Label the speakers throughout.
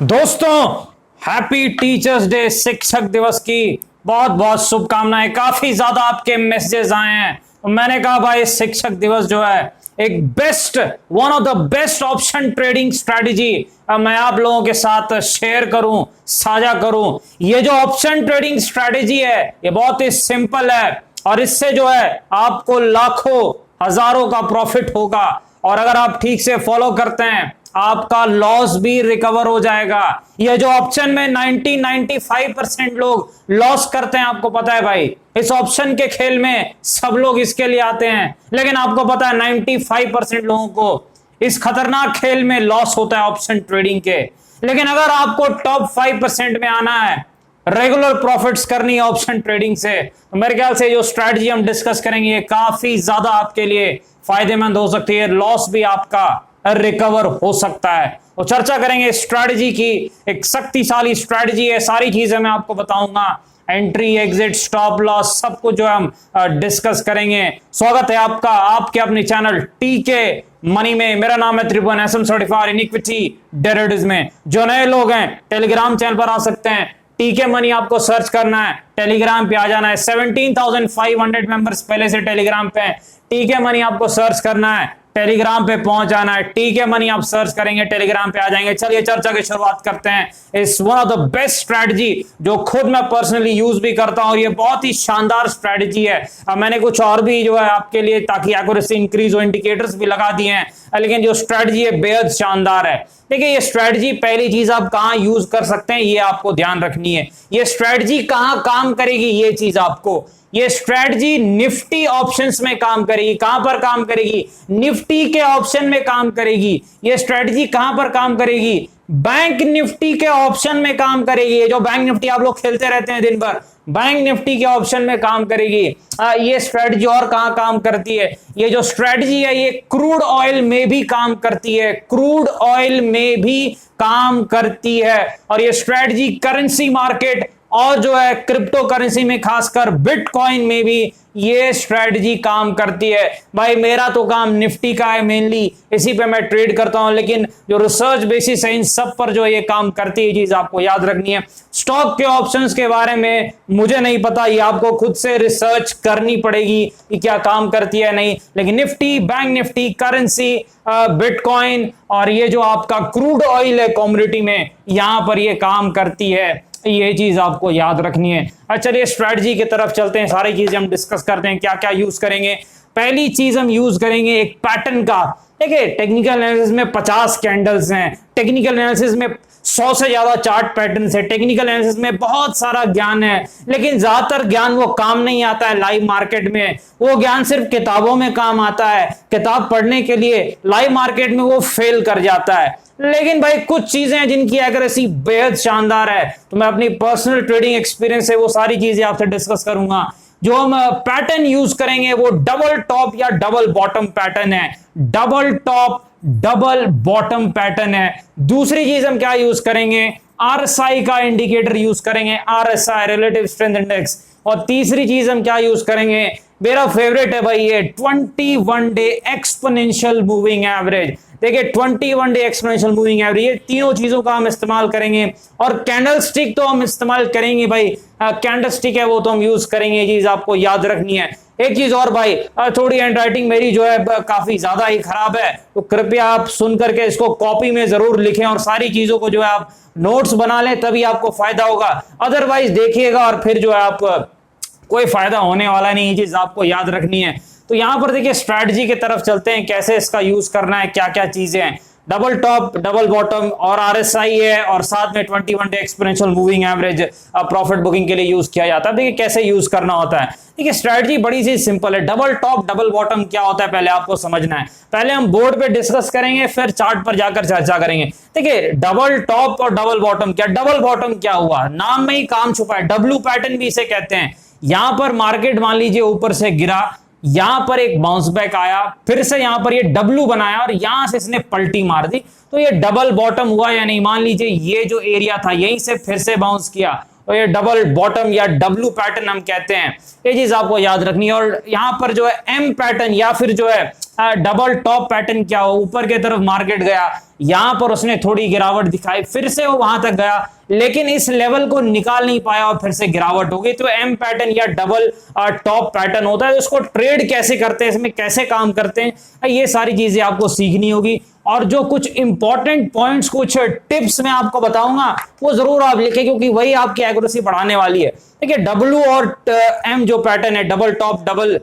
Speaker 1: दोस्तों, happy teachers day, शिक्षक दिवस की बहुत बहुत शुभकामनाएं। काफी ज्यादा आपके मैसेजेस आए हैं तो मैंने कहा भाई शिक्षक दिवस जो है एक one of the best option trading strategy मैं आप लोगों के साथ शेयर करूं, साझा करूं। ये जो ऑप्शन ट्रेडिंग स्ट्रेटेजी है ये बहुत ही सिंपल है और इससे जो है आपको लाखों हजारों का प्रॉफिट होगा और अगर आप ठीक से फॉलो करते हैं आपका लॉस भी रिकवर हो जाएगा। ये जो ऑप्शन में 90-95% लोग लॉस करते हैं, आपको पता है भाई इस ऑप्शन के खेल में सब लोग इसके लिए आते हैं, लेकिन आपको पता है 95% लोगों को इस खतरनाक खेल में लॉस होता है ऑप्शन ट्रेडिंग के। लेकिन अगर आपको टॉप 5% में आना है, रेगुलर प्रॉफिट्स करनी है ऑप्शन ट्रेडिंग से, तो मेरे ख्याल से जो स्ट्रैटेजी हम डिस्कस करेंगे ये काफी ज्यादा आपके लिए फायदेमंद हो सकती है। लॉस भी आपका रिकवर हो सकता है। तो चर्चा करेंगे स्ट्रैटेजी की, एक शक्तिशाली स्ट्रैटेजी है, सारी चीजें मैं आपको बताऊंगा, एंट्री, एग्जिट, स्टॉप लॉस, सब कुछ जो हम डिस्कस करेंगे। स्वागत है आपका आपके अपने चैनल टीके मनी में। मेरा नाम है Tribhuvan, SM certified in equity derivatives में। जो नए लोग हैं टेलीग्राम चैनल पर आ सकते हैं, टीके मनी आपको सर्च करना है, टेलीग्राम पे आ जाना है। 17,500 मेंबर्स पहले से टेलीग्राम पे हैं। टीके मनी आपको सर्च करना है, टेलीग्राम पे पहुंच जाना है। टीके मनी आप सर्च करेंगे, टेलीग्राम पे आ जाएंगे। चलिए चर्चा की शुरुआत करते हैं। इस one of the best strategy जो खुद मैं पर्सनली यूज भी करता हूं और ये बहुत ही शानदार स्ट्रैटेजी है। अब मैंने कुछ और भी जो है आपके लिए ताकि एक्यूरेसी इंक्रीज हो इंडिकेटर्स भी लगा दिए हैं, लेकिन जो स्ट्रैटेजी है बेहद शानदार है। देखिए ये स्ट्रैटेजी, पहली चीज आप कहां यूज कर सकते हैं ये आपको ध्यान रखनी है। ये स्ट्रैटेजी कहां काम करेगी ये चीज आपको, ये स्ट्रैटेजी निफ्टी ऑप्शंस में काम करेगी। कहां पर काम करेगी? निफ्टी के ऑप्शन में काम करेगी। ये स्ट्रैटेजी कहां पर काम करेगी? बैंक निफ्टी के ऑप्शन में काम करेगी। ये जो बैंक निफ्टी आप लोग खेलते रहते हैं दिन भर, बैंक निफ्टी के ऑप्शन में काम करेगी। ये स्ट्रैटेजी और कहां काम करती है? ये जो स्ट्रैटेजी है ये क्रूड ऑयल में भी काम करती है, क्रूड ऑयल में भी काम करती है। और ये स्ट्रैटेजी करेंसी मार्केट और जो है क्रिप्टो करेंसी में, खासकर बिटकॉइन में भी ये स्ट्रैटेजी काम करती है। भाई मेरा तो काम निफ्टी का है मेनली, इसी पे मैं ट्रेड करता हूं, लेकिन जो रिसर्च बेसिस है इन सब पर जो ये काम करती है, चीज आपको याद रखनी है। स्टॉक के ऑप्शंस के बारे में मुझे नहीं पता, ये आपको खुद से रिसर्च करनी पड़ेगी कि क्या काम करती है नहीं, लेकिन Nifty, bank Nifty, currency, bitcoin और ये जो आपका क्रूड ऑयल है कमोडिटी में, यहां पर ये काम करती है। ये चीज आपको याद रखनी है। चलिए स्ट्रैटेजी की तरफ चलते हैं, सारी चीजें हम डिस्कस करते हैं क्या क्या यूज करेंगे। पहली चीज हम यूज करेंगे एक पैटर्न का। देखिए टेक्निकल एनालिसिस में 50 कैंडल्स हैं, टेक्निकल एनालिसिस में 100 से ज्यादा चार्ट पैटर्न्स है, टेक्निकल एनालिसिस में बहुत सारा ज्ञान है, लेकिन ज्यादातर ज्ञान वो काम नहीं आता है लाइव मार्केट में। वो ज्ञान सिर्फ किताबों में काम आता है, किताब पढ़ने के लिए, लाइव मार्केट में वो फेल कर जाता है। लेकिन भाई कुछ चीजें हैं जिनकी एक्यूरेसी बेहद शानदार है, तो मैं अपनी पर्सनल ट्रेडिंग एक्सपीरियंस से वो सारी चीजें आपसे डिस्कस करूंगा। जो हम पैटर्न यूज करेंगे वो डबल टॉप या डबल बॉटम पैटर्न है, double top double bottom pattern है। दूसरी चीज हम क्या यूज करेंगे? आरएसआई का इंडिकेटर यूज करेंगे, आरएसआई रिलेटिव स्ट्रेंथ इंडेक्स। और तीसरी चीज हम क्या यूज करेंगे? मेरा फेवरेट है भाई ये 21 डे एक्सपोनेंशियल मूविंग एवरेज। देखिए 21 डे एक्सपोनेंशियल मूविंग एवरेज, ये तीनों चीजों का हम इस्तेमाल करेंगे। और कैंडल स्टिक तो हम इस्तेमाल करेंगे भाई, कैंडल स्टिक है वो तो हम यूज करेंगे, ये चीज आपको याद रखनी है। एक चीज और भाई, थोड़ी हैंड राइटिंग मेरी जो है काफी ज्यादा ही खराब है, तो कृपया आप सुन करके इसको कॉपी में जरूर लिखें और सारी चीजों को जो है आप नोट्स बना लें, तभी आपको फायदा होगा। अदरवाइज देखिएगा और फिर जो है आप कोई फायदा होने वाला नहीं, ये चीज आपको याद रखनी है। तो यहां पर देखिए स्ट्रैटेजी की तरफ चलते हैं, कैसे इसका यूज करना है, क्या क्या चीजें हैं। डबल टॉप डबल बॉटम और आरएसआई है और साथ में 21 day exponential moving average profit booking के लिए यूज किया जाता है। देखिए कैसे यूज करना होता है। देखिए स्ट्रैटेजी बड़ी सी सिंपल है। डबल टॉप डबल बॉटम क्या होता है पहले आपको समझना है। पहले हम बोर्ड पे डिस्कस करेंगे, फिर चार्ट पर जाकर चर्चा करेंगे। देखिए डबल टॉप और डबल बॉटम क्या, डबल बॉटम क्या हुआ, नाम में ही काम छुपा है, डब्ल्यू पैटर्न भी इसे कहते हैं। यहां पर मार्केट मान लीजिए ऊपर से गिरा, यहां पर एक बाउंस बैक आया, फिर से यहां पर ये डब्ल्यू बनाया और यहां से इसने पलटी मार दी, तो ये डबल बॉटम हुआ या नहीं। मान लीजिए ये जो एरिया था यहीं से फिर से बाउंस किया और ये डबल बॉटम या डब्ल्यू पैटर्न हम कहते हैं, ये चीज आपको याद रखनी है। और यहां पर जो है एम पैटर्न या फिर जो है डबल टॉप पैटर्न क्या हो, ऊपर की तरफ मार्केट गया, यहां पर उसने थोड़ी गिरावट दिखाई, फिर से वो वहां तक गया लेकिन इस लेवल को निकाल नहीं पाया और फिर से गिरावट हो गई। तो एम पैटर्न या डबल टॉप पैटर्न होता है। उसको ट्रेड कैसे करते हैं, इसमें कैसे काम करते हैं, ये सारी चीजें आपको सीखनी होगी। और जो कुछ इंपॉर्टेंट पॉइंट्स, कुछ टिप्स मैं आपको बताऊंगा वो जरूर आप लिखें, क्योंकि वही आपकी एक्यूरेसी बढ़ाने वाली है। देखिए डब्ल्यू और एम जो पैटर्न है, डबल टॉप डबल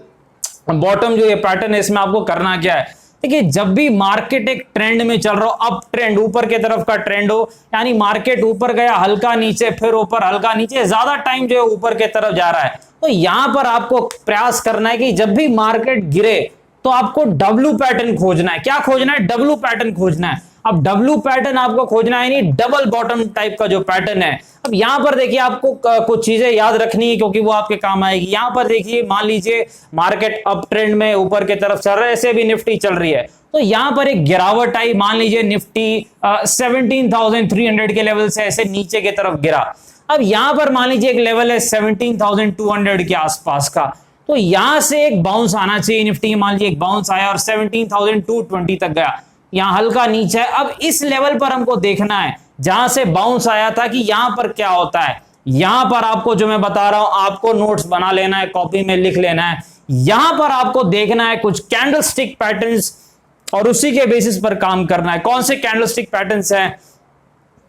Speaker 1: बॉटम जो ये पैटर्न है, इसमें आपको करना क्या है। देखिए जब भी मार्केट एक ट्रेंड में चल रहा हो, अप ट्रेंड, ऊपर के तरफ का ट्रेंड हो, यानी मार्केट ऊपर गया, हल्का नीचे, फिर ऊपर, हल्का नीचे, ज्यादा टाइम जो है ऊपर के तरफ जा रहा है, तो यहां पर आपको प्रयास करना है कि जब भी मार्केट गिरे तो आपको डब्ल्यू पैटर्न खोजना है। क्या खोजना है? डब्ल्यू पैटर्न खोजना है। अब डब्ल्यू पैटर्न आपको खोजना है, यानी डबल बॉटम टाइप का जो पैटर्न है। अब यहां पर देखिए आपको कुछ चीजें याद रखनी है, क्योंकि वो आपके काम आएगी। यहां पर देखिए, मान लीजिए मार्केट अप ट्रेंड में ऊपर की तरफ चल रहा है, ऐसे भी निफ्टी चल रही है, तो यहां पर एक गिरावट आई, मान लीजिए निफ्टी 17,300 के लेवल से ऐसे नीचे की तरफ गिरा। अब यहां पर मान लीजिए एक लेवल है 17,200 के आसपास का, तो यहां से एक बाउंस आना चाहिए निफ्टी, मान लीजिए एक बाउंस आया और 17,220 तक गया, यहां हल्का नीचे है। अब इस लेवल पर हमको देखना है जहां से बाउंस आया था कि यहां पर क्या होता है। यहां पर आपको जो मैं बता रहा हूं, आपको नोट्स बना लेना है, कॉपी में लिख लेना है। यहां पर आपको देखना है कुछ कैंडलस्टिक पैटर्न्स और उसी के बेसिस पर काम करना है। कौन से कैंडलस्टिक पैटर्न्स हैं,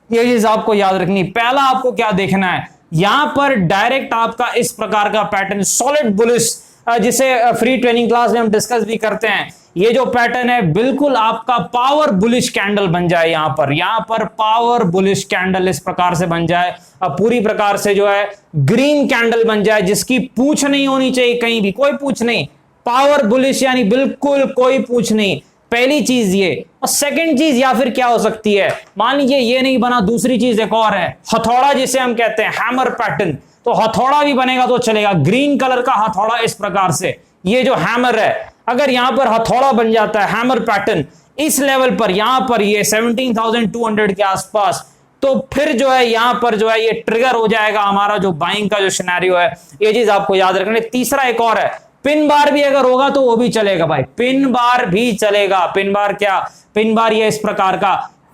Speaker 1: ये चीज आपको याद रखनी। पहला आपको क्या देखना है, यहां पर डायरेक्ट आपका इस प्रकार का पैटर्न सॉलिड बुलिश, जिसे फ्री ट्रेनिंग क्लास में हम डिस्कस भी करते हैं, ये जो पैटर्न है बिल्कुल आपका पावर बुलिश कैंडल बन जाए। यहां पर पावर बुलिश कैंडल इस प्रकार से बन जाए, अब पूरी प्रकार से जो है ग्रीन कैंडल बन जाए, जिसकी पूछ नहीं होनी चाहिए, कहीं भी कोई पूछ नहीं, पावर बुलिश यानी बिल्कुल कोई पूछ नहीं। पहली चीज ये। और सेकंड चीज या फिर क्या हो सकती है, मान लीजिए ये नहीं बना, दूसरी चीज एक और है, हथौड़ा जिसे हम कहते हैं, हैमर पैटर्न। तो हथौड़ा भी बनेगा तो चलेगा, ग्रीन कलर का हथौड़ा इस प्रकार से, ये जो हैमर है, अगर यहां पर हथौड़ा बन जाता है, हैमर पैटर्न इस लेवल पर, यहां पर ये 17,200 के आसपास, तो फिर जो है यहां पर जो है ये ट्रिगर हो जाएगा हमारा जो बाइंग का जो सिनेरियो है। ये चीज आपको याद रखनी। तीसरा एक और है, पिन बार भी अगर होगा तो वो भी चलेगा भाई, पिन बार भी चलेगा। पिन बार क्या, पिन बार ये इस प्रकार का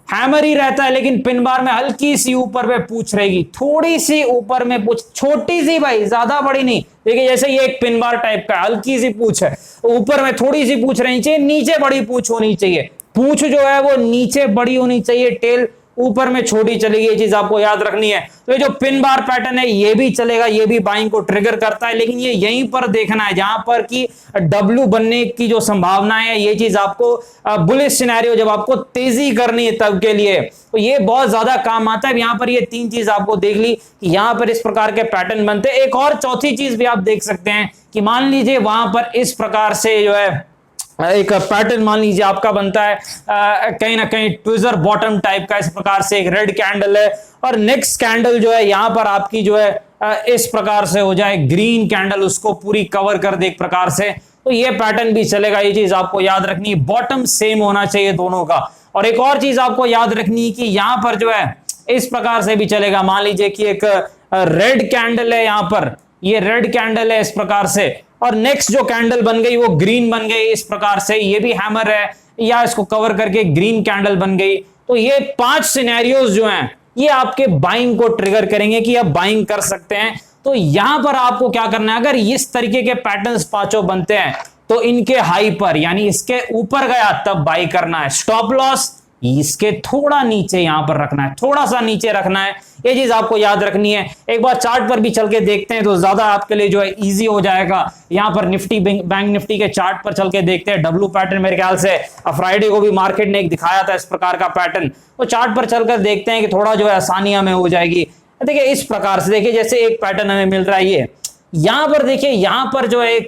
Speaker 1: हैमर ही रहता है, लेकिन पिन बार में हल्की सी ऊपर में पूछ रहेगी, थोड़ी सी ऊपर में पूछ, छोटी सी भाई, ज्यादा बड़ी नहीं। देखिए जैसे ये एक पिन बार टाइप का हल्की सी पूछ है, ऊपर में थोड़ी सी पूछ रहनी चाहिए, नीचे बड़ी पूछ होनी चाहिए। पूछ जो है वो नीचे बड़ी होनी चाहिए, टेल ऊपर में छोटी चलेगी, ये चीज आपको याद रखनी है। तो ये जो पिन बार पैटर्न है ये भी चलेगा, ये भी बाइंग को ट्रिगर करता है, लेकिन ये यहीं पर देखना है जहां पर कि डब्ल्यू बनने की जो संभावना है, ये चीज आपको बुलिश सिनेरियो जब आपको तेजी करनी है तब के लिए, तो ये बहुत ज्यादा काम आता है। यहां पर ये तीन चीज आपको देख ली कि यहां पर इस प्रकार के पैटर्न बनते हैं। एक और चौथी चीज भी आप देख सकते हैं कि मान लीजिए वहां पर इस प्रकार से जो है एक पैटर्न मान लीजिए आपका बनता है कहीं ना कहीं ट्विजर बॉटम टाइप का, इस प्रकार से एक रेड कैंडल है, और नेक्स्ट कैंडल जो है यहां पर आपकी जो है इस प्रकार से हो जाए ग्रीन कैंडल, उसको पूरी कवर कर दे एक प्रकार से, तो ये पैटर्न भी चलेगा। ये चीज आपको याद रखनी है, बॉटम सेम होना चाहिए दोनों का। और एक और चीज आपको याद रखनी है कि यहां पर जो है इस प्रकार से भी चलेगा। मान लीजिए कि एक रेड कैंडल है, यहां पर ये रेड कैंडल है इस प्रकार से, और नेक्स्ट जो कैंडल बन गई वो ग्रीन बन गई इस प्रकार से, ये भी हैमर है, या इसको कवर करके ग्रीन कैंडल बन गई। तो ये 5 सिनेरियोज जो हैं ये आपके बाइंग को ट्रिगर करेंगे कि आप बाइंग कर सकते हैं। तो यहां पर आपको क्या करना है, अगर इस तरीके के पैटर्न्स पांचों बनते हैं तो इनके हाई पर, यानी इसके ऊपर गया तब बाई करना है। स्टॉप लॉस इसके थोड़ा नीचे यहां पर रखना है, थोड़ा सा नीचे रखना है, ये चीज आपको याद रखनी है। एक बार चार्ट पर भी चल के देखते हैं तो ज्यादा आपके लिए जो है इजी हो जाएगा। यहां पर निफ्टी बैंक निफ्टी के चार्ट पर चल के देखते हैं, डब्ल्यू पैटर्न मेरे ख्याल से फ्राइडे को भी मार्केट ने एक दिखाया था इस प्रकार का पैटर्न, तो चार्ट पर चलकर देखते हैं कि थोड़ा जो है आसानी हमें हो जाएगी। देखिए इस प्रकार से, देखिए जैसे एक पैटर्न हमें मिल रहा है, ये यहां पर देखिए, यहां पर जो है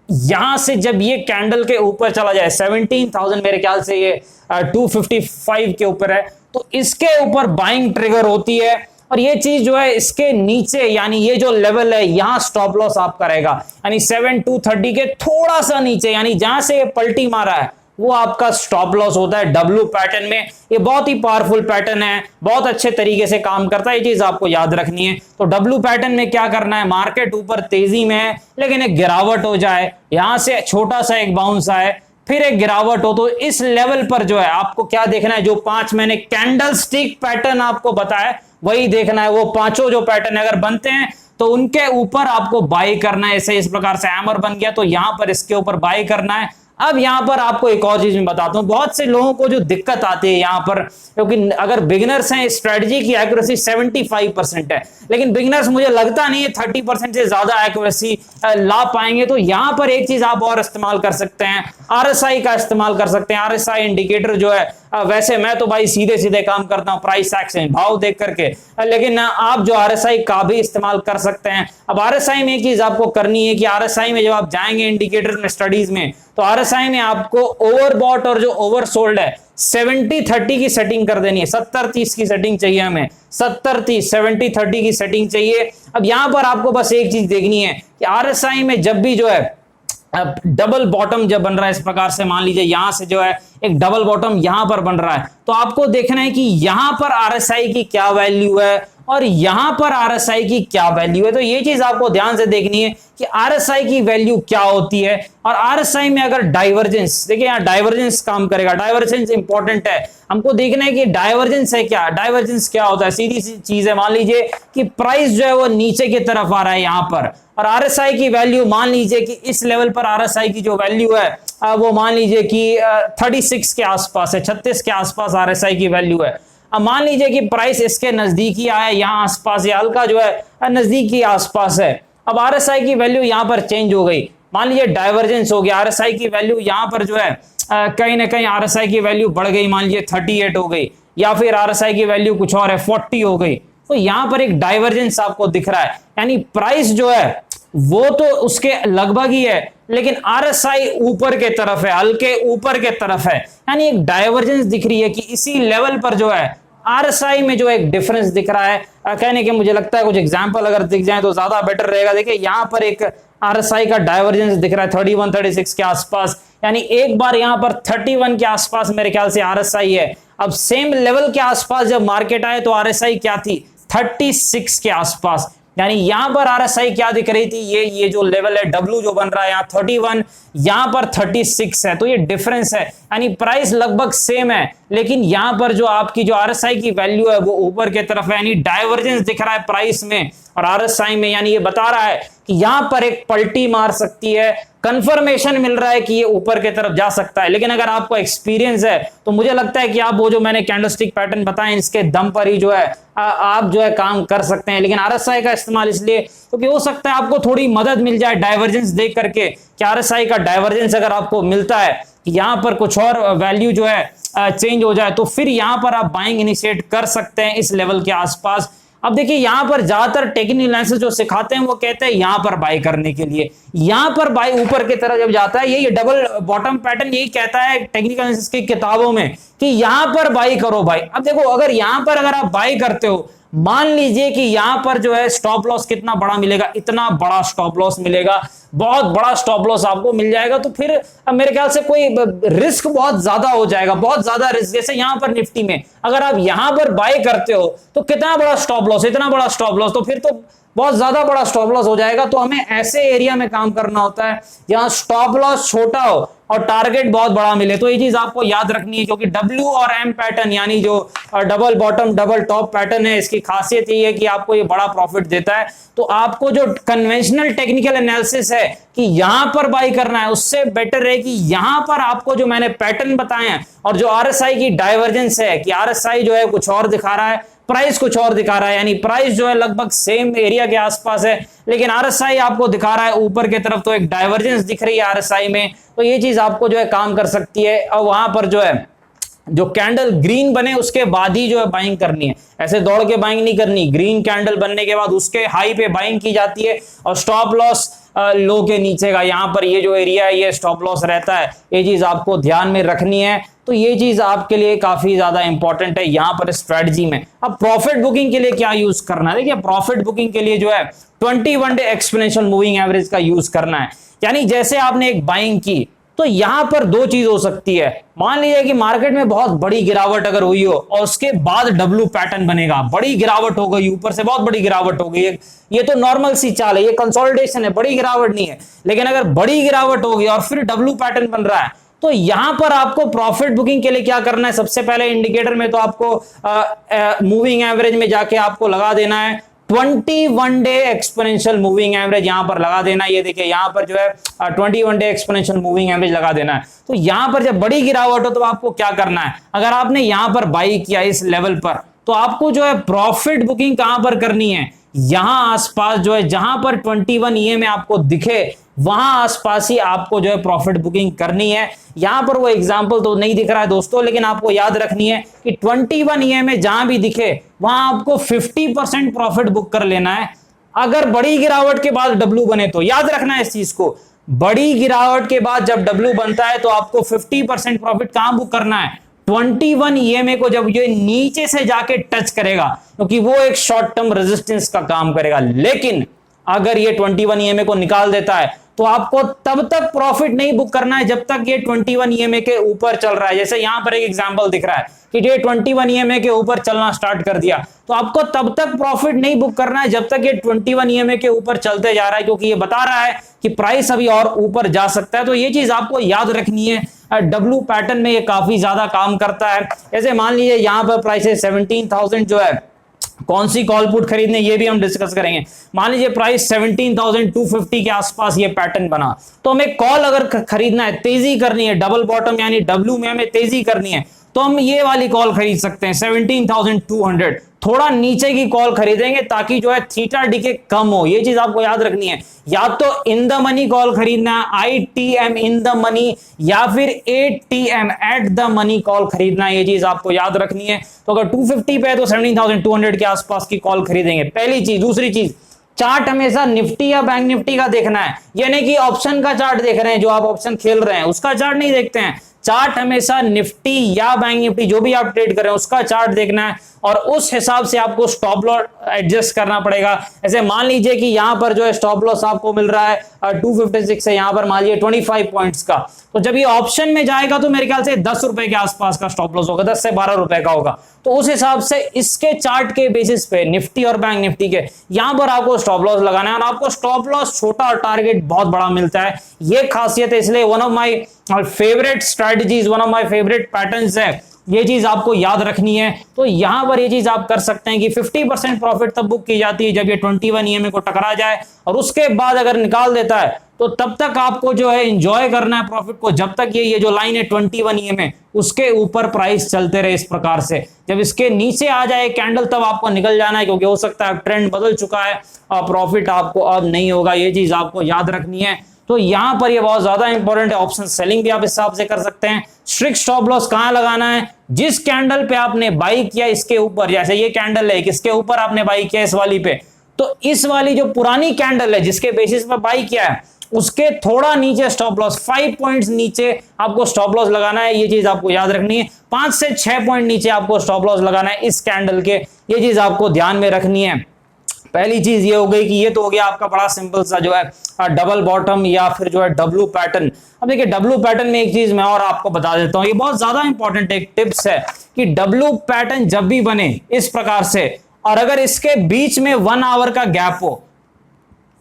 Speaker 1: यहां से जब ये कैंडल के ऊपर चला जाए 17,000 मेरे ख्याल से ये 255 के ऊपर है, तो इसके ऊपर बाइंग ट्रिगर होती है। और ये चीज जो है इसके नीचे, यानी ये जो लेवल है यहां स्टॉप लॉस आपका रहेगा, यानी 7230 के थोड़ा सा नीचे, यानी जहां से ये पलटी मारा है वो आपका स्टॉप लॉस होता है डब्ल्यू पैटर्न में। ये बहुत ही पावरफुल पैटर्न है, बहुत अच्छे तरीके से काम करता है, ये चीज आपको याद रखनी है। तो डब्ल्यू पैटर्न में क्या करना है, मार्केट ऊपर तेजी में है लेकिन एक गिरावट हो जाए, यहां से छोटा सा एक बाउंस आए, फिर एक गिरावट हो, तो इस लेवल पर जो है आपको क्या देखना है, जो 5 मैंने कैंडल स्टिक पैटर्न आपको बताया वही देखना है। वो पांचों जो पैटर्न अगर बनते हैं तो उनके ऊपर आपको बाई करना है। ऐसे इस प्रकार से हैमर बन गया तो यहां पर इसके ऊपर बाई करना है। अब यहां पर आपको एक और चीज मैं बताता हूं, बहुत से लोगों को जो दिक्कत आती है यहां पर, क्योंकि अगर बिगिनर्स हैं, स्ट्रेटजी की एक्यूरेसी 75% है, लेकिन बिगिनर्स मुझे लगता नहीं है 30% से ज्यादा एक्यूरेसी ला पाएंगे। तो यहां पर एक चीज आप और इस्तेमाल कर सकते हैं, आरएसआई का इस्तेमाल कर सकते हैं। आरएसआई इंडिकेटर जो है, वैसे मैं तो भाई सीधे सीधे काम करता हूं प्राइस एक्शन भाव देख करके, लेकिन आप जो आरएसआई का भी इस्तेमाल कर सकते हैं। अब आरएसआई में एक चीज आपको करनी है कि आरएसआई में जब आप जाएंगे इंडिकेटर में स्टडीज में, तो आरएसआई में आपको ओवरबॉट और जो ओवरसोल्ड है 70-30 की सेटिंग कर देनी है। 70-30 की सेटिंग चाहिए हमें, 70-30 70-30 की सेटिंग चाहिए। अब यहां पर आपको बस एक चीज देखनी है कि आरएसआई में जब भी जो है डबल बॉटम जब बन रहा है इस प्रकार से, मान लीजिए यहां से जो है एक डबल बॉटम यहां पर बन रहा है, तो आपको देखना है कि यहां पर आरएसआई की क्या वैल्यू है और यहां पर आरएसआई की क्या वैल्यू है। तो ये चीज आपको ध्यान से देखनी है कि आरएसआई की वैल्यू क्या होती है। और आरएसआई में अगर डाइवर्जेंस, देखिए यहां डाइवर्जेंस काम करेगा, डाइवर्जेंस इंपॉर्टेंट है, हमको देखना है कि डाइवर्जेंस है क्या। डाइवर्जेंस क्या होता है, सीधी सी चीज है, मान लीजिए कि प्राइस जो है वो नीचे की तरफ आ रहा है यहां पर, और आरएसआई की वैल्यू मान लीजिए कि इस लेवल पर आरएसआई की जो वैल्यू है वो मान लीजिए कि 36 के आसपास है, 36 के आसपास आरएसआई की वैल्यू है। अब मान लीजिए कि प्राइस इसके नजदीकी आया, यहां आसपास या हल्का जो है नजदीकी आसपास है। अब आरएसआई की वैल्यू यहां पर चेंज हो गई, मान लीजिए डाइवर्जेंस हो गया, आरएसआई की वैल्यू यहां पर जो है कहीं ना कहीं आरएसआई की वैल्यू बढ़ गई, मान लीजिए 38 हो गई, या फिर आरएसआई की वैल्यू कुछ और है 40 हो गई, तो यहां पर एक डाइवर्जेंस आपको दिख रहा है, यानी प्राइस जो है वो तो उसके लगभग ही है लेकिन आरएसआई ऊपर के तरफ है, हल्के ऊपर के तरफ है, यानी एक डाइवर्जेंस दिख रही है कि इसी लेवल पर जो है आरएसआई में जो एक डिफरेंस दिख रहा है। कहने के मुझे लगता है कुछ एग्जांपल अगर दिख जाए तो ज्यादा बेटर रहेगा। देखिए यहां पर एक आरएसआई का डाइवर्जेंस दिख रहा है 31-36 के आसपास, यानी एक बार यहां पर 31 के आसपास मेरे ख्याल से आरएसआई है। अब सेम लेवल के आसपास जब मार्केट आए तो आरएसआई क्या थी, 36 के आसपास, यानी यहां पर आरएसआई क्या दिख रही थी, ये जो लेवल है डब्ल्यू जो बन रहा है यहां 31, यहां पर 36 है, तो ये डिफरेंस है, यानी प्राइस लगभग सेम है लेकिन यहां पर जो आपकी जो आरएसआई की वैल्यू है वो ऊपर की तरफ है, यानी डाइवर्जेंस दिख रहा है प्राइस में और आरएसआई में, यानी ये बता रहा है कि यहां पर एक पलटी मार सकती है, कंफर्मेशन मिल रहा है कि ये ऊपर की तरफ जा सकता है। लेकिन अगर आपको एक्सपीरियंस है तो मुझे लगता है कि आप वो जो मैंने कैंडलस्टिक पैटर्न बताए इसके दम पर ही जो है आप जो है काम कर सकते हैं। लेकिन आरएसआई का इस्तेमाल इसलिए क्योंकि हो सकता है आपको थोड़ी मदद मिल जाए डाइवर्जेंस देख करके, कि आरएसआई का डाइवर्जेंस अगर आपको मिलता है कि यहां पर कुछ और वैल्यू जो है चेंज हो जाए तो फिर यहां पर आप बाइंग इनिशिएट कर सकते हैं इस लेवल के आसपास। अब देखिए यहां पर ज्यादातर टेक्निकल एनालिसिस जो सिखाते हैं वो कहते हैं यहां पर बाय करने के लिए, यहां पर बाय ऊपर की तरफ जब जाता है, ये डबल बॉटम पैटर्न यही कहता है टेक्निकल एनालिसिस की किताबों में कि यहां पर बाय करो भाई। अब देखो अगर यहां पर अगर आप बाय करते हो, मान लीजिए कि यहां पर जो है स्टॉप लॉस कितना बड़ा मिलेगा, इतना बड़ा स्टॉप लॉस मिलेगा, बहुत बड़ा स्टॉप लॉस आपको मिल जाएगा, तो फिर मेरे ख्याल से कोई रिस्क बहुत ज्यादा हो जाएगा, बहुत ज्यादा रिस्क। जैसे यहां पर निफ्टी में अगर आप यहां पर बाय करते हो तो कितना बड़ा स्टॉप लॉस, इतना बड़ा स्टॉप लॉस, तो फिर तो बहुत ज्यादा बड़ा स्टॉप लॉस हो जाएगा। तो हमें ऐसे एरिया में काम करना होता है जहां स्टॉप लॉस छोटा हो और टारगेट बहुत बड़ा मिले। तो ये चीज आपको याद रखनी है, क्योंकि डब्ल्यू और एम पैटर्न यानी जो double bottom double top pattern है, इसकी खासियत ये है कि आपको ये बड़ा प्रॉफिट देता है। तो आपको जो कन्वेंशनल टेक्निकल एनालिसिस है कि यहां पर बाय करना है, उससे बेटर है कि यहां पर आपको जो मैंने पैटर्न बताए हैं और जो आरएसआई की डाइवर्जेंस है कि आरएसआई जो है कुछ और दिखा रहा है, प्राइस कुछ और दिखा रहा है, यानी प्राइस जो है लगभग सेम एरिया के आसपास है लेकिन आरएसआई आपको दिखा रहा है ऊपर की तरफ, तो एक डाइवर्जेंस दिख रही है आरएसआई में। तो ये चीज आपको जो है काम कर सकती है। और वहां पर जो है जो कैंडल ग्रीन बने उसके बाद ही जो है बाइंग करनी है, ऐसे दौड़ के बाइंग नहीं करनी। ग्रीन कैंडल बनने के बाद उसके हाई पे बाइंग की जाती है और स्टॉप लॉस लो के नीचे का यहां पर ये जो एरिया है ये स्टॉप लॉस रहता है। ये चीज आपको ध्यान में रखनी है। तो ये चीज आपके लिए काफी ज्यादा इंपॉर्टेंट है यहां पर स्ट्रेटजी में। अब प्रॉफिट बुकिंग के लिए क्या यूज करना है, देखिए प्रॉफिट बुकिंग के लिए जो है 21 डे एक्सपोनेंशियल मूविंग एवरेज का यूज करना है। यानी जैसे आपने एक बाइंग की तो यहां पर दो चीज हो सकती है। मान लीजिए कि मार्केट में बहुत बड़ी गिरावट अगर हुई हो और उसके बाद डब्ल्यू पैटर्न बनेगा, बड़ी गिरावट हो गई, ऊपर से बहुत बड़ी गिरावट हो गई, ये तो नॉर्मल सी चाल है, ये कंसोलिडेशन है, बड़ी गिरावट नहीं है। लेकिन अगर बड़ी गिरावट होगी और फिर डब्ल्यू पैटर्न बन रहा है, तो यहां पर आपको प्रॉफिट बुकिंग के लिए क्या करना है, सबसे पहले इंडिकेटर में तो आपको मूविंग एवरेज में जाके आपको लगा देना है 21 डे एक्सपोनेंशियल मूविंग एवरेज, यहां पर लगा देना। ये देखिए यहां पर जो है 21 डे एक्सपोनेंशियल मूविंग एवरेज लगा देना है। तो यहां पर जब बड़ी गिरावट हो तो आपको क्या करना है, अगर आपने यहां पर बाई किया इस लेवल पर, तो आपको जो है प्रॉफिट बुकिंग कहां पर करनी है, यहां आसपास जो है जहां पर 21 EMA आपको दिखे वहां आसपास ही आपको जो है प्रॉफिट बुकिंग करनी है। यहां पर वो एग्जांपल तो नहीं दिख रहा है दोस्तों, लेकिन आपको याद रखनी है कि 21 EMA जहां भी दिखे वहां आपको 50% प्रॉफिट बुक कर लेना है। अगर बड़ी गिरावट के बाद डब्ल्यू बने तो याद रखना है इस चीज को, बड़ी गिरावट के बाद जब डब्ल्यू बनता है तो आपको 50% प्रॉफिट कहां बुक करना है, 21 EMA को जब ये नीचे से जाके टच करेगा, क्योंकि वो एक शॉर्ट टर्म रेजिस्टेंस का काम करेगा। लेकिन अगर ये 21 EMA को निकाल देता है तो आपको तब तक प्रॉफिट नहीं बुक करना है जब तक ये 21 EMA के ऊपर चल रहा है। जैसे यहां पर एक एग्जांपल दिख रहा है कि ये 21 EMA के ऊपर चलना स्टार्ट कर दिया, तो आपको तब तक प्रॉफिट नहीं बुक करना है जब तक ये 21 EMA के ऊपर चलते जा रहा है, क्योंकि ये बता रहा है कि प्राइस अभी और ऊपर जा सकता है। तो ये चीज आपको याद रखनी है। डब्ल्यू पैटर्न में ये काफी ज्यादा काम करता है। जैसे मान लीजिए यहां पर प्राइस 17,000 जो है, कौन सी कॉल पुट खरीदने ये भी हम डिस्कस करेंगे। मान लीजिए प्राइस 17,250 के आसपास ये पैटर्न बना, तो हमें कॉल अगर खरीदना है, तेजी करनी है, डबल बॉटम यानी डब्ल्यू में हमें तेजी करनी है, तो हम ये वाली कॉल खरीद सकते हैं 17,200, थोड़ा नीचे की कॉल खरीदेंगे ताकि जो है थीटा डीके कम हो। ये चीज आपको याद रखनी है। या तो इन द मनी कॉल खरीदना है, ITM इन द मनी, या फिर ATM at the money call खरीदना है, ये चीज आपको याद रखनी है। तो अगर 250 पे है तो 17,200 के आसपास की कॉल खरीदेंगे, पहली चीज। दूसरी चीज, चार्ट हमेशा निफ्टी या बैंक निफ्टी का देखना है, यानी कि ऑप्शन का चार्ट देख रहे हैं, जो आप ऑप्शन खेल रहे हैं उसका चार्ट नहीं देखते हैं। चार्ट हमेशा निफ्टी या बैंक निफ्टी जो भी आप ट्रेड कर रहे हैं उसका चार्ट देखना है, और उस हिसाब से आपको स्टॉप लॉस एडजस्ट करना पड़ेगा। ऐसे मान लीजिए कि यहां पर जो है स्टॉप लॉस आपको मिल रहा है 256 है, यहां पर मान लीजिए 25 पॉइंट्स का, तो जब ये ऑप्शन में जाएगा तो मेरे ख्याल से 10 रुपए के आसपास का स्टॉप लॉस होगा, 10 से 12 रुपए का होगा। तो उस हिसाब से इसके चार्ट के बेसिस पे निफ्टी और बैंक निफ्टी के यहां पर आपको स्टॉप लॉस लगाना है, और आपको स्टॉप लॉस छोटा और टारगेट बहुत बड़ा मिलता है। ये खासियत है, इसलिए one of my favourite strategies, one of my favourite patterns है, ये चीज आपको याद रखनी है। तो यहां पर ये चीज आप कर सकते हैं कि 50% प्रॉफिट तब बुक की जाती है जब ये 21 EMA को टकरा जाए, और उसके बाद अगर निकाल देता है तो तब तक आपको जो है एंजॉय करना है प्रॉफिट को, जब तक ये जो लाइन है 21 EMA उसके ऊपर प्राइस चलते रहे इस प्रकार से। जब इसके नीचे आ जाए कैंडल तब आपको निकल जाना है, क्योंकि हो सकता है ट्रेंड बदल चुका है और प्रॉफिट आपको अब नहीं होगा। ये चीज आपको याद रखनी है। तो यहां पर ये बहुत ज्यादा इंपॉर्टेंट है। ऑप्शन सेलिंग भी आप इस हिसाब से कर सकते हैं। स्ट्रिक्ट स्टॉप लॉस कहां लगाना है, जिस कैंडल पे आपने बाई किया इसके ऊपर, जैसे ये कैंडल है किसके ऊपर आपने बाई किया, इस वाली पे, तो इस वाली जो पुरानी कैंडल है जिसके बेसिस पर बाई किया है उसके थोड़ा नीचे स्टॉप लॉस, 5 पॉइंट्स नीचे आपको स्टॉप लॉस लगाना है। ये चीज आपको याद रखनी है। 5 से 6 पॉइंट नीचे आपको स्टॉप लॉस लगाना है इस कैंडल के, ये चीज आपको ध्यान में रखनी है। पहली चीज ये हो गई कि ये तो हो गया आपका बड़ा सिंपल सा जो है डबल बॉटम या फिर जो है डब्ल्यू पैटर्न। अब देखिए डब्ल्यू पैटर्न में एक चीज मैं और आपको बता देता हूं, ये बहुत ज्यादा इंपॉर्टेंट एक टिप्स है कि डब्ल्यू पैटर्न जब भी बने इस प्रकार से, और अगर इसके बीच में 1 आवर का गैप हो,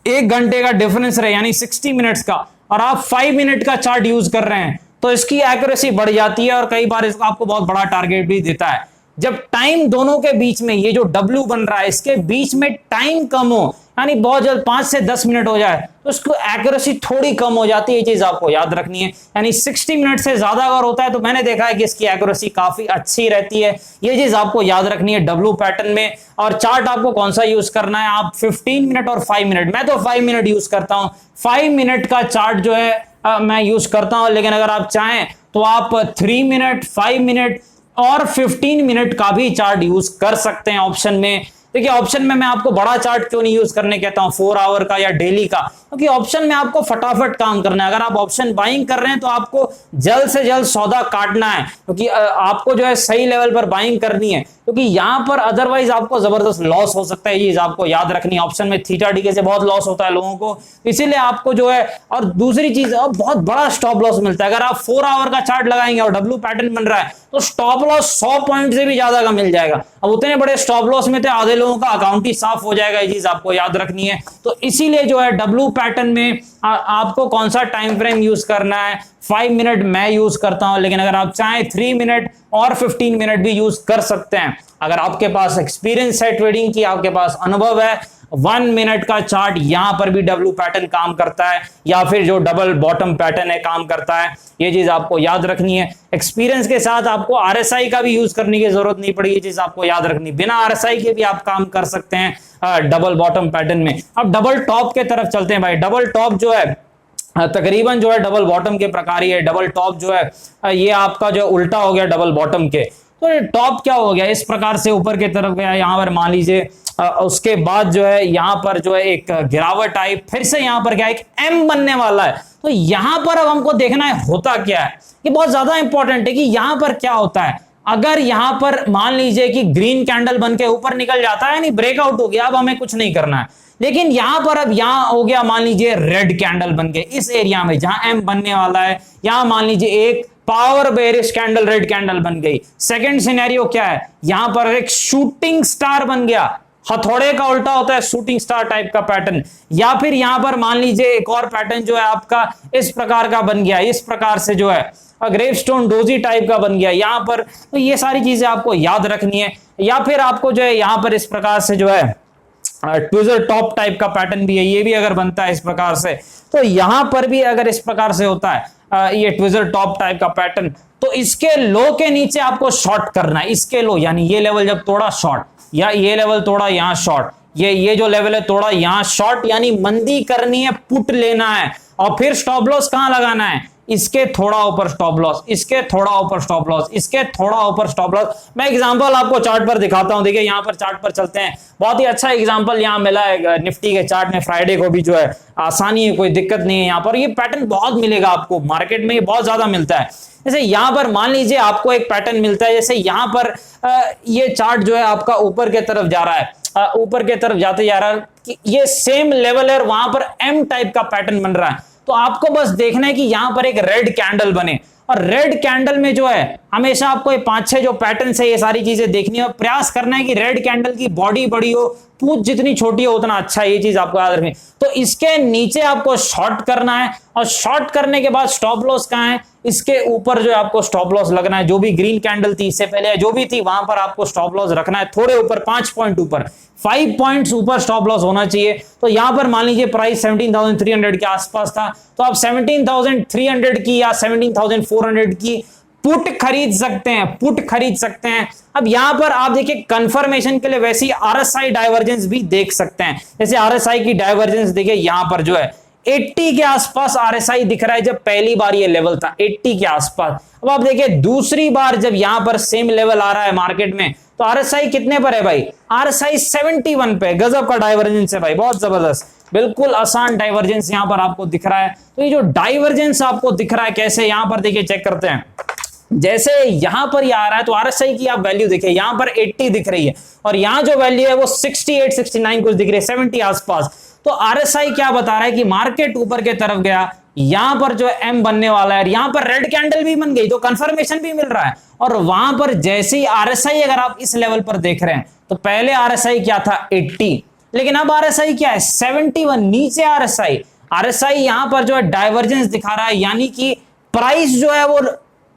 Speaker 1: 1 घंटे का डिफरेंस रहे यानी 60 मिनट्स का, और आप 5 मिनट का चार्ट यूज कर रहे हैं, तो इसकी एक्यूरेसी बढ़ जाती है और कई बार इसको आपको बहुत बड़ा टारगेट भी देता है। जब टाइम दोनों के बीच में, ये जो डब्ल्यू बन रहा है इसके बीच में टाइम कम हो, यानी बहुत जल्द 5 से 10 मिनट हो जाए, तो इसको एक्यूरेसी थोड़ी कम हो जाती है। ये चीज आपको याद रखनी है। यानी 60 मिनट से ज्यादा अगर होता है तो मैंने देखा है कि इसकी एक्यूरेसी काफी अच्छी रहती है। ये चीज आपको याद रखनी है डब्ल्यू पैटर्न में। और चार्ट आपको कौन सा यूज करना है, आप 15 मिनट और 5 मिनट, मैं तो 5 मिनट यूज करता हूं। 5 मिनट का चार्ट जो है मैं यूज करता हूं, लेकिन अगर आप चाहें तो आप 3 मिनट, 5 मिनट और 15 मिनट का भी चार्ट यूज कर सकते हैं ऑप्शन में। देखिए ऑप्शन में मैं आपको बड़ा चार्ट क्यों नहीं यूज करने कहता हूं, 4 आवर का या डेली का, क्योंकि ऑप्शन में आपको फटाफट काम करना है। अगर आप ऑप्शन बाइंग कर रहे हैं तो आपको जल्द से जल्द सौदा काटना है, क्योंकि आपको जो है सही लेवल पर बाइंग करनी है, क्योंकि यहां पर अदरवाइज आपको जबरदस्त लॉस हो सकता है। ये चीज आपको याद रखनी है। ऑप्शन में थीटा डीके से बहुत लॉस होता है लोगों को, इसीलिए आपको जो है, और दूसरी चीज बहुत बड़ा स्टॉप लॉस मिलता है। अगर आप 4 आवर का चार्ट लगाएंगे और डब्ल्यू पैटर्न बन रहा है तो स्टॉप लॉस 100 पॉइंट से भी ज्यादा का मिल जाएगा। अब उतने बड़े स्टॉप लॉस में तो आधे लोगों का अकाउंट ही साफ हो जाएगा। ये चीज आपको याद रखनी है। तो इसीलिए जो है डब्ल्यू पैटर्न में आपको कौन सा टाइम फ्रेम यूज करना है, 5 मिनट मैं यूज करता हूं, लेकिन अगर आप चाहें 3 मिनट और 15 मिनट भी यूज कर सकते हैं। अगर आपके पास एक्सपीरियंस है ट्रेडिंग की, आपके पास अनुभव है, 1 मिनट का चार्ट यहां पर भी डब्ल्यू पैटर्न काम करता है, या फिर जो डबल बॉटम पैटर्न है काम करता है। ये चीज आपको याद रखनी है। एक्सपीरियंस के साथ आपको आरएसआई का भी यूज करने की जरूरत नहीं पड़ेगी। ये चीज आपको याद रखनी, बिना आरएसआई के भी आप काम कर सकते हैं डबल बॉटम पैटर्न में। अब डबल टॉप के तरफ चलते हैं भाई। डबल टॉप जो है तकरीबन जो है डबल बॉटम के प्रकार ही है। डबल टॉप जो है ये आपका जो उल्टा हो गया डबल बॉटम के। तो टॉप क्या हो गया, इस प्रकार से ऊपर की तरफ गया, यहां पर मान लीजिए उसके बाद जो है यहां पर जो है एक गिरावट आई, फिर से यहां पर क्या एक एम बनने वाला है। तो यहां पर अब हमको देखना है होता क्या है। ये बहुत ज्यादा इंपॉर्टेंट है कि यहां पर क्या होता है। अगर यहां पर मान लीजिए कि ग्रीन कैंडल बन के ऊपर निकल जाता है, यानी ब्रेकआउट हो गया, अब हमें कुछ नहीं करना है। लेकिन यहां पर अब यहां हो गया मान लीजिए रेड कैंडल बन के इस एरिया में जहां एम बनने वाला है, यहां मान लीजिए एक power bearish candle red candle बन गई। सेकंड सिनेरियो क्या है, यहां पर एक शूटिंग स्टार बन गया। हथौड़े का उल्टा होता है शूटिंग स्टार टाइप का पैटर्न। या फिर यहां पर मान लीजिए एक और पैटर्न जो है आपका इस प्रकार का बन गया, इस प्रकार से जो है ग्रेवस्टोन डोजी टाइप का बन गया यहां पर। तो ये सारी चीजें आपको याद रखनी है। या फिर आपको जो है यहां पर इस प्रकार से जो है ट्विजर टॉप टाइप का पैटर्न भी है, ये भी अगर बनता है इस प्रकार से, तो यहां पर भी अगर इस प्रकार से होता है ये ट्विजर टॉप टाइप का पैटर्न, तो इसके लो के नीचे आपको शॉर्ट करना है। इसके लो यानी ये लेवल जब तोड़ा शॉर्ट, या ये लेवल तोड़ा यहां शॉर्ट, ये जो लेवल है तोड़ा यहां शॉर्ट, यानी मंदी करनी है, पुट लेना है। और फिर स्टॉप लॉस कहां लगाना है, इसके थोड़ा ऊपर स्टॉप लॉस, इसके थोड़ा ऊपर स्टॉप लॉस, इसके थोड़ा ऊपर स्टॉप लॉस। मैं एग्जांपल आपको चार्ट पर दिखाता हूं। देखिए यहां पर चार्ट पर चलते हैं, बहुत ही अच्छा एग्जांपल यहां मिला है निफ्टी के चार्ट में। फ्राइडे को भी जो है आसानी है, कोई दिक्कत नहीं है। यहां पर ये पैटर्न बहुत मिलेगा आपको मार्केट में, ये बहुत ज्यादा मिलता है। जैसे यहां पर मान लीजिए आपको एक पैटर्न मिलता है, जैसे यहां पर ये चार्ट जो है आपका ऊपर की तरफ जा रहा है, ऊपर की तरफ जाते जा रहा है कि ये सेम लेवल है और वहां पर एम टाइप का पैटर्न बन रहा है। तो आपको बस देखना है कि यहां पर एक रेड कैंडल बने, और रेड कैंडल में जो है हमेशा आपको ये 5-6 जो पैटर्न है ये सारी चीजें देखनी है, और प्रयास करना है कि रेड कैंडल की बॉडी बड़ी हो, पूंछ जितनी छोटी हो उतना अच्छा है। ये चीज आपको याद रखनी। तो इसके नीचे आपको शॉर्ट करना है, और शॉर्ट करने के बाद स्टॉप लॉस कहां है, इसके ऊपर जो है आपको स्टॉप लॉस लगना है। जो भी ग्रीन कैंडल थी इससे पहले जो भी थी वहां पर आपको स्टॉप लॉस रखना है, थोड़े ऊपर 5 पॉइंट ऊपर, 5 पॉइंट्स ऊपर स्टॉप लॉस होना चाहिए। तो यहां पर मान लीजिए प्राइस 17,300 के आसपास था, तो आप 17,300 की या 17,400 की पुट खरीद सकते हैं, पुट खरीद सकते हैं। अब यहां पर आप देखिए कंफर्मेशन के लिए वैसी आरएसआई डाइवर्जेंस भी देख सकते हैं। जैसे आरएसआई की डाइवर्जेंस देखिए यहां पर जो है 80 के आसपास आरएसआई दिख रहा है, जब पहली बार ये लेवल था 80 के आसपास। अब आप देखिए दूसरी बार जब यहां पर सेम लेवल आ रहा है मार्केट में, तो आरएसआई कितने पर है भाई, आरएसआई 71 पे। गजब का डाइवर्जेंस है भाई, बहुत जबरदस्त, बिल्कुल आसान डाइवर्जेंस यहां पर आपको दिख रहा है। तो ये जो डाइवर्जेंस आपको दिख रहा है कैसे, यहां पर देखिए चेक करते हैं। जैसे यहां पर ये आ रहा है तो आरएसआई की आप वैल्यू देखिए, यहां पर 80 दिख रही है, और यहां जो वैल्यू है वो 68 69 कुछ दिख रही है, 70 आसपास। तो आरएसआई क्या बता रहा है कि मार्केट ऊपर के तरफ गया, यहां पर जो एम बनने वाला है, यहां पर रेड कैंडल भी बन गई, तो कंफर्मेशन भी मिल रहा है। और वहां पर जैसे ही आरएसआई अगर आप इस लेवल पर देख रहे हैं, तो पहले आरएसआई क्या था 80, लेकिन अब आरएसआई क्या है 71, नीचे आरएसआई। आरएसआई यहां पर जो है डाइवर्जेंस दिखा रहा है, यानी कि प्राइस जो है वो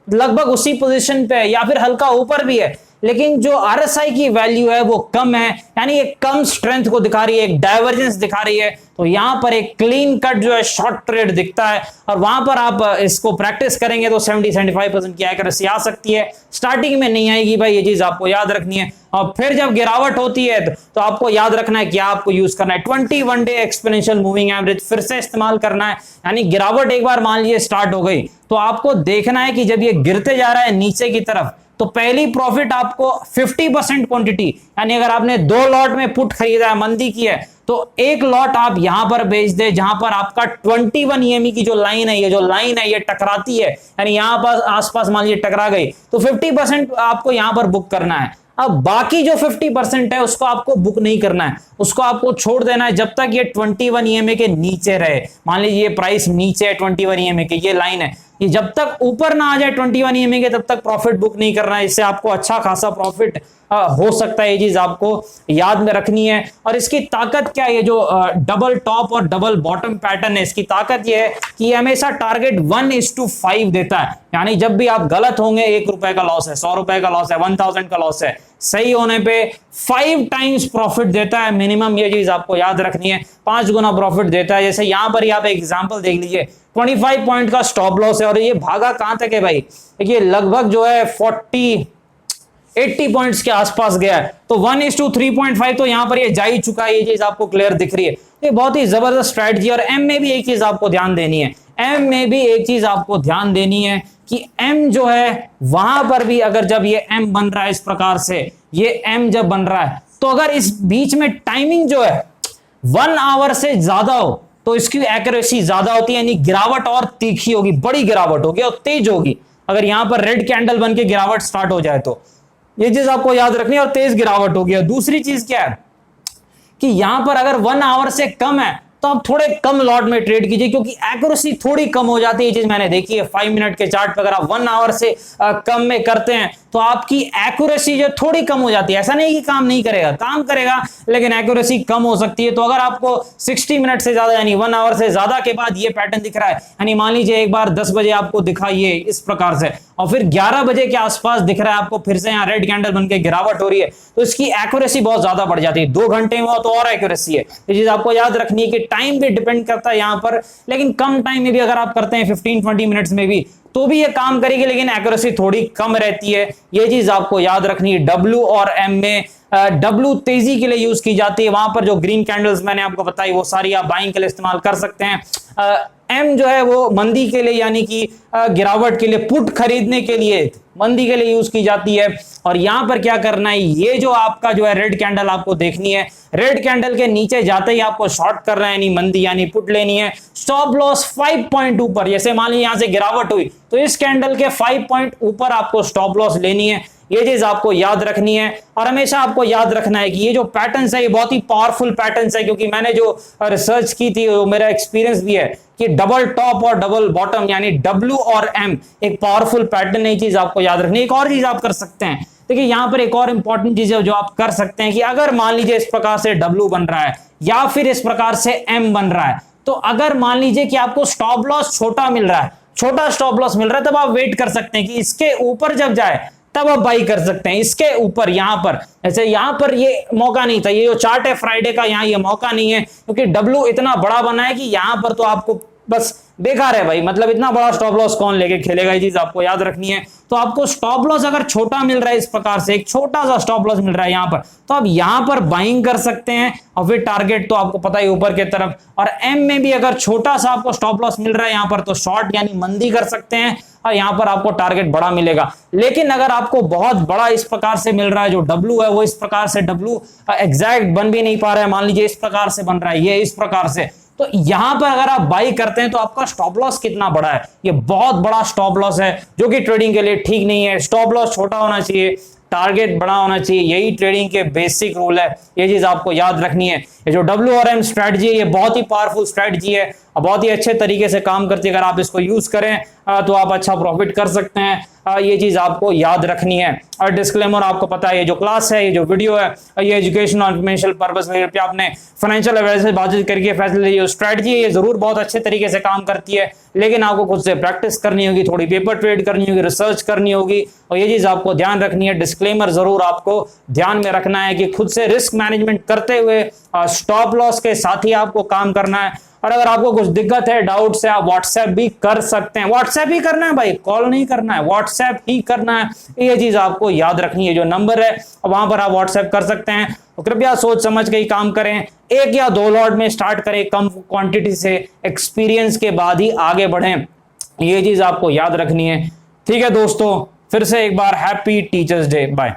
Speaker 1: लगभग उसी पोजीशन पे है या फिर हल्का ऊपर भी है, लेकिन जो आरएसआई की वैल्यू है वो कम है, यानी एक कम स्ट्रेंथ को दिखा रही है, एक डाइवर्जेंस दिखा रही है। तो यहां पर एक क्लीन कट जो है शॉर्ट ट्रेड दिखता है, और वहां पर आप इसको प्रैक्टिस करेंगे तो 70-75% की एक्यूरेसी आ सकती है। स्टार्टिंग में नहीं आएगी भाई, ये चीज आपको याद रखनी है। और फिर जब गिरावट होती है तो आपको याद रखना है क्या आपको यूज करना है, 21 डे एक्सपोनेंशियल मूविंग एवरेज फिर से इस्तेमाल करना है। यानी गिरावट एक बार मान लीजिए स्टार्ट हो गई, तो आपको देखना है कि जब ये गिरते जा रहा है नीचे की तरफ, तो पहली प्रॉफिट आपको 50% क्वांटिटी, यानी अगर आपने 2 लॉट में पुट खरीदा है, मंदी की है, तो एक लॉट आप यहां पर बेच दे जहां पर आपका 21 EME की जो लाइन है, ये जो लाइन है ये टकराती है, यानी यहां पर आसपास मान लीजिए टकरा गई, तो 50% आपको यहां पर बुक करना है। अब बाकी जो 50% है उसको आपको बुक नहीं करना है, उसको आपको छोड़ देना है जब तक ये 21 EMA के नीचे रहे। मान लीजिए ये प्राइस नीचे है 21 EMA के, ये लाइन है, ये जब तक ऊपर ना आ जाए 21 EMA के तब तक प्रॉफिट बुक नहीं करना है। इससे आपको अच्छा खासा प्रॉफिट हो सकता है, ये चीज आपको याद में रखनी है। और इसकी ताकत क्या है, ये जो डबल टॉप और डबल बॉटम पैटर्न है, इसकी ताकत ये है कि ये हमेशा टारगेट 1:5 देता है। यानी जब भी आप गलत होंगे, 1 रुपए का लॉस है, 100 रुपए का लॉस है, 1000 का लॉस है, सही होने पे 5 टाइम्स प्रॉफिट देता है मिनिमम। ये चीज आपको याद रखनी है, 5 गुना प्रॉफिट देता है। जैसे यहां पर ही आप एग्जांपल देख लीजिए, 25 पॉइंट का स्टॉप लॉस है और ये भागा कहां तक है भाई, देखिए लगभग जो है 80 पॉइंट्स के आसपास गया है। तो 1:3.5 तो यहां पर ये जा ही चुका है, ये चीज आपको क्लियर दिख रही है। ये बहुत ही जबरदस्त स्ट्रैटेजी। और एम में भी एक चीज आपको ध्यान देनी है, एम में भी एक चीज आपको ध्यान देनी है कि एम जो है वहां पर भी अगर जब ये एम बन रहा है इस प्रकार से, ये एम जब बन रहा है, तो अगर इस बीच में टाइमिंग जो है 1 आवर से ज्यादा हो तो इसकी एक्यूरेसी ज्यादा होती है, यानी गिरावट और तीखी होगी, बड़ी गिरावट होगी और तेज होगी। अगर यहां पर रेड कैंडल बन के गिरावट स्टार्ट हो जाए तो ये चीज आपको याद रखनी है, और तेज गिरावट होगी। और दूसरी चीज क्या है कि यहां पर अगर 1 आवर से कम है तो आप थोड़े कम लॉट में ट्रेड कीजिए, क्योंकि एक्यूरेसी थोड़ी कम हो जाती है। ये चीज मैंने देखी है 5 मिनट के चार्ट पर, अगर आप 1 आवर से कम में करते हैं तो आपकी एक्यूरेसी जो थोड़ी कम हो जाती है। ऐसा नहीं कि काम नहीं करेगा, काम करेगा, लेकिन एक्यूरेसी कम हो सकती है। तो अगर आपको 60 मिनट से ज्यादा यानी 1 आवर से ज्यादा के बाद ये पैटर्न दिख रहा है, यानी मान लीजिए एक बार 10 बजे आपको दिखा ये इस प्रकार से, और फिर 11 बजे के आसपास दिख रहा है आपको फिर से यहाँ रेड कैंडल बनके गिरावट हो रही है, तो इसकी एक्यूरेसी बहुत ज्यादा बढ़ जाती है। 2 घंटे में तो और एक्यूरेसी है। ये चीज आपको याद रखनी है कि टाइम भी डिपेंड करता है यहाँ पर, लेकिन कम टाइम में भी अगर आप करते हैं 15-20 मिनट्स में भी तो भी ये काम करेगी, लेकिन एक्यूरेसी थोड़ी कम रहती है। ये चीज आपको याद रखनी है। डब्ल्यू और एम में डब्ल्यू तेजी के लिए यूज की जाती है, वहां पर जो ग्रीन कैंडल्स मैंने आपको बताई वो सारी आप बाइंग के लिए इस्तेमाल कर सकते हैं। एम जो है वो मंदी के लिए यानी कि गिरावट के लिए, पुट खरीदने के लिए मंदी के लिए यूज की जाती है। और यहां पर क्या करना है, ये जो आपका जो है रेड कैंडल आपको देखनी है, रेड कैंडल के नीचे जाते ही आपको शॉर्ट करना है, यानी मंदी यानी पुट लेनी है। स्टॉप लॉस 5 पॉइंट ऊपर, जैसे मान लीजिए यहां से गिरावट हुई तो इस कैंडल के 5 पॉइंट ऊपर आपको स्टॉप लॉस लेनी है। ये चीज आपको याद रखनी है। और हमेशा आपको याद रखना है कि ये जो पैटर्न्स है ये बहुत ही पावरफुल पैटर्न्स है, क्योंकि मैंने जो रिसर्च की थी, मेरा एक्सपीरियंस भी है कि डबल टॉप और डबल बॉटम यानी डब्ल्यू और एम एक पावरफुल पैटर्न है। ये चीज आपको याद रखनी है। एक और चीज आप कर सकते हैं, देखिए यहां पर एक और इंपॉर्टेंट चीज है जो आप कर सकते हैं कि अगर मान लीजिए इस प्रकार से डब्ल्यू बन रहा है या फिर इस प्रकार से एम बन रहा है, तो अगर मान लीजिए कि आपको स्टॉप लॉस छोटा मिल रहा है, छोटा स्टॉप लॉस मिल रहा है, तब आप वेट कर सकते हैं कि इसके ऊपर जब जाए तब आप बाई कर सकते हैं। इसके ऊपर यहां पर, जैसे यहां पर ये मौका नहीं था, ये जो चार्ट है फ्राइडे का, यहां ये मौका नहीं है, क्योंकि डब्ल्यू इतना बड़ा बना है कि यहां पर तो आपको बस बेकार है भाई, मतलब इतना बड़ा स्टॉप लॉस कौन लेके खेलेगा, ये चीज आपको याद रखनी है। तो आपको स्टॉप लॉस अगर छोटा मिल रहा है इस प्रकार से, एक छोटा सा स्टॉप लॉस मिल रहा है यहां पर, तो आप यहां पर बाइंग कर सकते हैं। और फिर टारगेट तो आपको पता ही ऊपर की तरफ। और एम में भी अगर छोटा सा आपको स्टॉप लॉस मिल रहा है यहां पर, तो शॉर्ट यानी मंदी कर सकते हैं और यहां पर आपको टारगेट बड़ा मिलेगा। लेकिन अगर आपको बहुत बड़ा इस प्रकार से मिल रहा है, जो डब्ल्यू है वो इस प्रकार से डब्ल्यू एग्जैक्ट बन भी नहीं पा रहा है, मान लीजिए इस प्रकार से बन रहा है, ये इस प्रकार से, तो यहां पर अगर आप बाई करते हैं तो आपका स्टॉप लॉस कितना बड़ा है, ये बहुत बड़ा स्टॉप लॉस है, जो कि ट्रेडिंग के लिए ठीक नहीं है। स्टॉप लॉस छोटा होना चाहिए, टारगेट बड़ा होना चाहिए, यही ट्रेडिंग के बेसिक रूल है। ये चीज आपको याद रखनी है। ये जो डब्ल्यू और एम स्ट्रेटजी है ये बहुत ही पावरफुल स्ट्रेटजी है और बहुत ही अच्छे तरीके से काम करती है। अगर आप इसको यूज करें तो आप अच्छा प्रॉफिट कर सकते हैं। ये चीज आपको याद रखनी है। और डिस्क्लेमर आपको पता है, ये जो क्लास है, ये जो वीडियो है, ये एजुकेशन और इन्फॉर्मेशनल पर्पस में आपने फाइनेंशियल अवेयर से बातचीत करके फैसले लिए। स्ट्रेटजी है ये जरूर बहुत अच्छे तरीके से काम करती है, लेकिन आपको खुद से प्रैक्टिस करनी होगी, थोड़ी पेपर ट्रेड करनी होगी, रिसर्च करनी होगी, और ये चीज आपको ध्यान रखनी है। डिस्क्लेमर जरूर आपको ध्यान में रखना है कि खुद से रिस्क मैनेजमेंट करते हुए स्टॉप लॉस के साथ ही आपको काम करना है। और अगर आपको कुछ दिक्कत है, डाउट है, आप व्हाट्सएप भी कर सकते हैं। व्हाट्सएप ही करना है भाई, कॉल नहीं करना है, व्हाट्सएप ही करना है। ये चीज आपको याद रखनी है। जो नंबर है वहां पर आप व्हाट्सएप कर सकते हैं। तो कृपया सोच समझ के ही काम करें, 1 या 2 लॉट में स्टार्ट करें, कम क्वांटिटी से, एक्सपीरियंस के बाद ही आगे बढ़ें। ये चीज आपको याद रखनी है। ठीक है दोस्तों, फिर से एक बार हैप्पी टीचर्स डे, बाय।